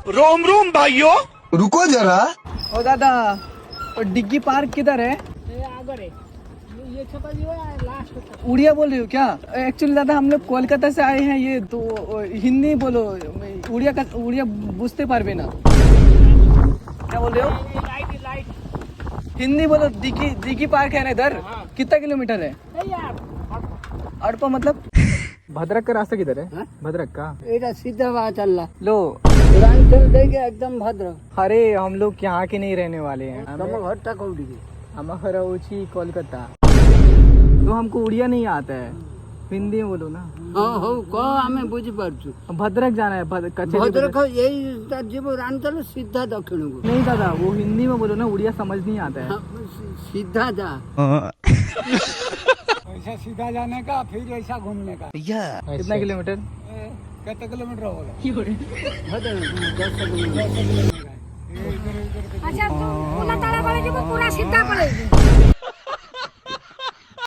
Rome Rome भाइयों, रुको जरा। ओ दादा, डिग्गी पार्क किधर है? ये छोटा जी है लास्ट। उड़िया बोल रही हो क्या? एक्चुअली दादा हम लोग कोलकाता से आए हैं, ये तो हिंदी बोलो, उड़िया बुझते पारबे ना। क्या बोल रहे हो? लाइट हिंदी बोलो। दिग्गी पार्क है ना इधर? कितना किलोमीटर है? नहीं यार, अड़पा मतलब? भद्रक का रास्ता किधर है? भद्रक का? ये सीधा वहाँ चल रहा लो, उड़ान चल देंगे एकदम भद्र। अरे हम लोग यहाँ के नहीं रहने वाले हैं, तुम घर तक उड़ी हमारा उची कोलकाता। तो हमको उड़िया नहीं आता है, हिंदी में बोलो ना। हाँ हो को हमें बुझी पार्छु। भद्रक जाना है, कचेरी भद्रक यही जीव उड़ान चलो सीधा दक्षिण को। नहीं दादा, वो हिंदी में बोलो ना, उड़िया समझ नहीं आता है। हाँ, सीधा जा। ऐसा सीधा जाने का फिर ऐसा घूमने का। कितना किलोमीटर? कितना किलोमीटर होगा? भद्रक 10 किलोमीटर। अच्छा, तुम पुला ताला वाले जो पूरा सीधा पड़ेगी।